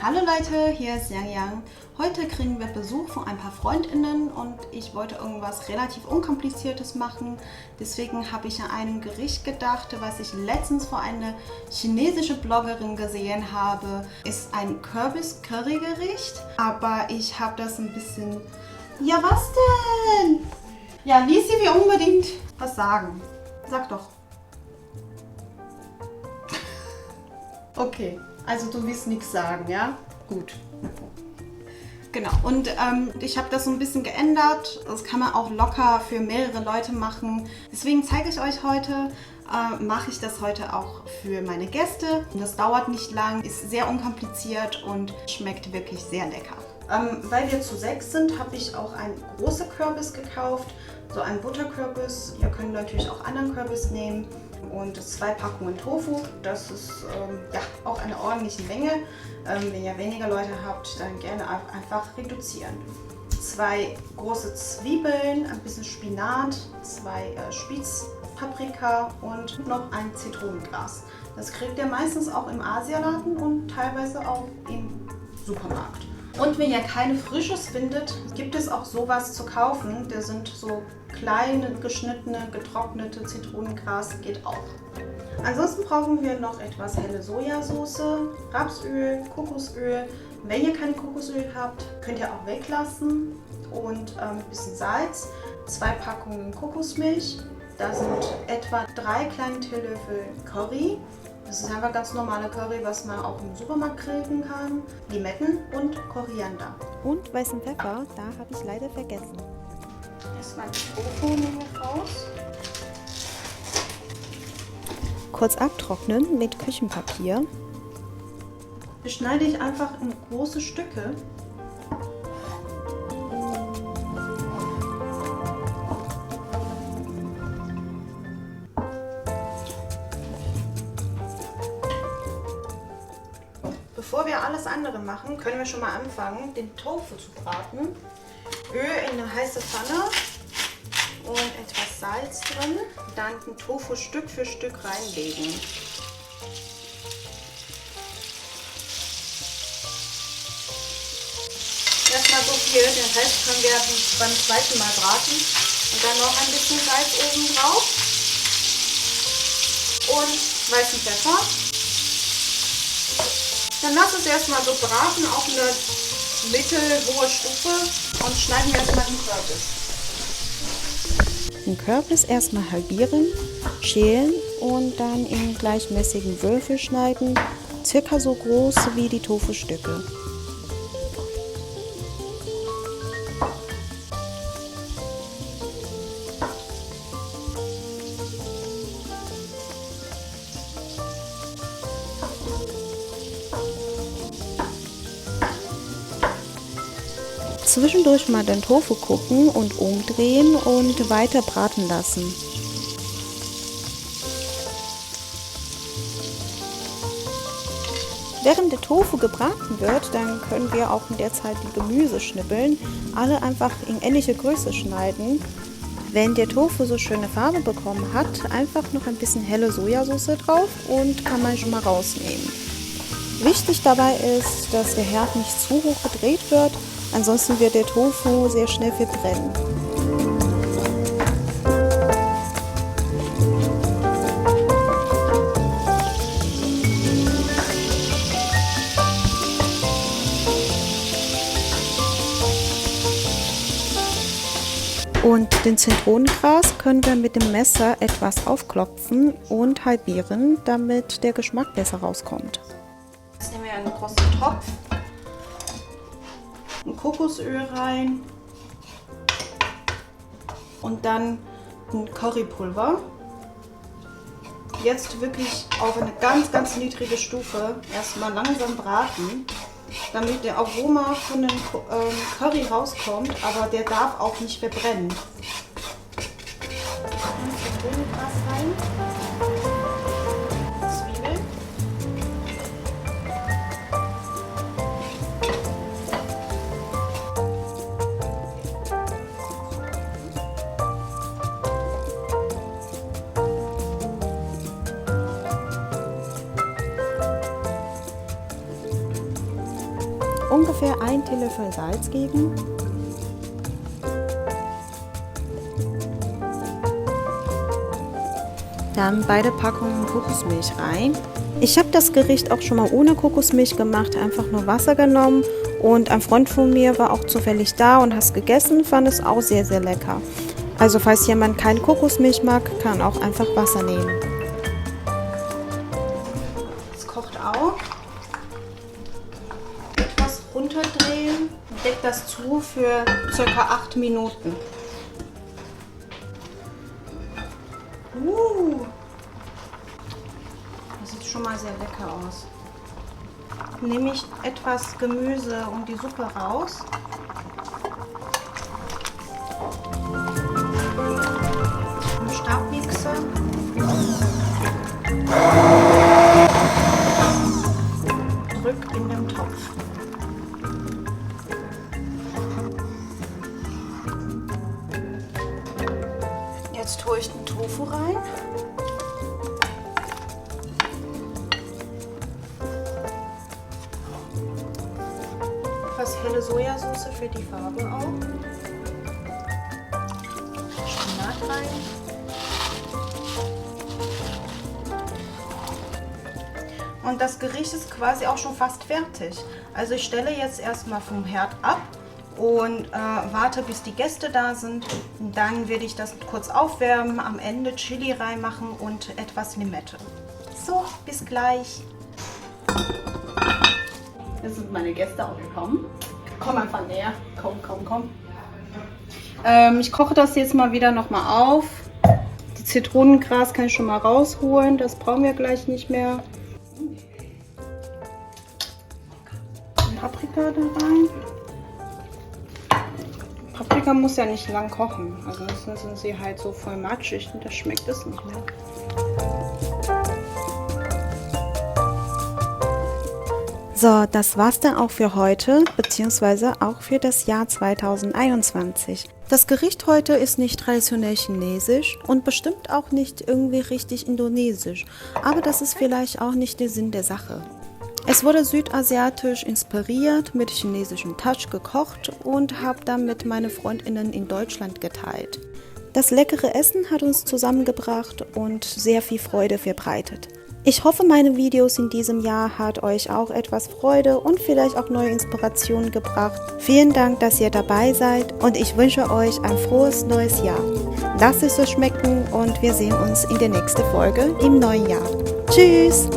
Hallo Leute, hier ist Yang Yang. Heute kriegen wir Besuch von ein paar FreundInnen und ich wollte irgendwas relativ Unkompliziertes machen. Deswegen habe ich an einem Gericht gedacht, was ich letztens von einer chinesischen Bloggerin gesehen habe. Ist ein Kürbis-Curry-Gericht, aber ich habe das ein bisschen... Ja, was denn? Ja, Lisi will unbedingt was sagen. Sag doch. Okay. Also du willst nichts sagen, ja? Gut. Genau, und ich habe das so ein bisschen geändert. Das kann man auch locker für mehrere Leute machen. Deswegen zeige ich euch heute, mache ich das heute auch für meine Gäste. Das dauert nicht lang, ist sehr unkompliziert und schmeckt wirklich sehr lecker. Weil wir zu 6 sind, habe ich auch einen großen Kürbis gekauft. So einen Butterkürbis. Ihr könnt natürlich auch anderen Kürbis nehmen. Und 2 Packungen Tofu, das ist ja auch eine ordentliche Menge. Wenn ihr weniger Leute habt, dann gerne einfach reduzieren. 2 große Zwiebeln, ein bisschen Spinat, 2 Spitzpaprika und noch ein Zitronengras. Das kriegt ihr meistens auch im Asialaden und teilweise auch im Supermarkt. Und wenn ihr keine Frisches findet, gibt es auch sowas zu kaufen. Das sind so kleine, geschnittene, getrocknete Zitronengras, geht auch. Ansonsten brauchen wir noch etwas helle Sojasauce, Rapsöl, Kokosöl. Wenn ihr kein Kokosöl habt, könnt ihr auch weglassen. Und ein bisschen Salz, 2 Packungen Kokosmilch. Da sind etwa 3 kleine Teelöffel Curry. Das ist einfach ganz normale Curry, was man auch im Supermarkt kriegen kann. Limetten und Koriander. Und weißen Pfeffer, da habe ich leider vergessen. Erstmal die Tofu nehmen wir raus. Kurz abtrocknen mit Küchenpapier. Das schneide ich einfach in große Stücke. Bevor wir alles andere machen, können wir schon mal anfangen, den Tofu zu braten. Öl in eine heiße Pfanne und etwas Salz drin. Dann den Tofu Stück für Stück reinlegen. Erstmal so viel, den Rest können wir beim zweiten Mal braten. Und dann noch ein bisschen Salz oben drauf. Und weißen Pfeffer. Dann lass es erstmal so braten auf eine mittelhohe Stufe und schneiden wir erstmal den Kürbis. Den Kürbis erstmal halbieren, schälen und dann in gleichmäßigen Würfel schneiden, circa so groß wie die Tofu-Stücke. Zwischendurch mal den Tofu gucken und umdrehen und weiter braten lassen. Während der Tofu gebraten wird, dann können wir auch in der Zeit die Gemüse schnippeln, alle einfach in ähnliche Größe schneiden. Wenn der Tofu so schöne Farbe bekommen hat, einfach noch ein bisschen helle Sojasauce drauf und kann man schon mal rausnehmen. Wichtig dabei ist, dass der Herd nicht zu hoch gedreht wird, ansonsten wird der Tofu sehr schnell verbrennen. Und den Zitronengras können wir mit dem Messer etwas aufklopfen und halbieren, damit der Geschmack besser rauskommt. Jetzt nehmen wir einen großen Topf. Ein Kokosöl rein und dann ein Currypulver. Jetzt wirklich auf eine ganz niedrige Stufe erstmal langsam braten, damit der Aroma von dem Curry rauskommt, aber der darf auch nicht verbrennen. Zitronengras rein, Zwiebeln. ungefähr 1 Teelöffel Salz geben. Dann beide Packungen Kokosmilch rein. Ich habe das Gericht auch schon mal ohne Kokosmilch gemacht, einfach nur Wasser genommen. Und ein Freund von mir war auch zufällig da und hat es gegessen, fand es auch sehr, sehr lecker. Also falls jemand keine Kokosmilch mag, kann auch einfach Wasser nehmen. Es kocht auf. Etwas runterdrehen. Deckt das zu für ca. 8 Minuten. Das sieht schon mal sehr lecker aus. Nehme ich etwas Gemüse und die Suppe raus. Im Stabmixer. Drück in den Topf. Jetzt tue ich den Tofu rein. Etwas helle Sojasauce für die Farbe auch. Spinat rein. Und das Gericht ist quasi auch schon fast fertig. Also ich stelle jetzt erstmal vom Herd ab und warte, bis die Gäste da sind. Und dann werde ich das kurz aufwärmen, am Ende Chili reinmachen und etwas Limette. So, bis gleich. Jetzt sind meine Gäste auch gekommen. Komm einfach näher. Komm, komm, komm. Ich koche das jetzt mal wieder nochmal auf. Die Zitronengras kann ich schon mal rausholen. Das brauchen wir gleich nicht mehr. Paprika da rein. Paprika muss ja nicht lang kochen. Also sonst sind sie halt so voll matschig und das schmeckt es nicht mehr. So, das war's dann auch für heute, beziehungsweise auch für das Jahr 2021. Das Gericht heute ist nicht traditionell chinesisch und bestimmt auch nicht irgendwie richtig indonesisch, aber das ist vielleicht auch nicht der Sinn der Sache. Es wurde südasiatisch inspiriert, mit chinesischem Touch gekocht und habe dann mit meinen Freundinnen in Deutschland geteilt. Das leckere Essen hat uns zusammengebracht und sehr viel Freude verbreitet. Ich hoffe, meine Videos in diesem Jahr hat euch auch etwas Freude und vielleicht auch neue Inspirationen gebracht. Vielen Dank, dass ihr dabei seid und ich wünsche euch ein frohes neues Jahr. Lasst es euch schmecken und wir sehen uns in der nächsten Folge im neuen Jahr. Tschüss!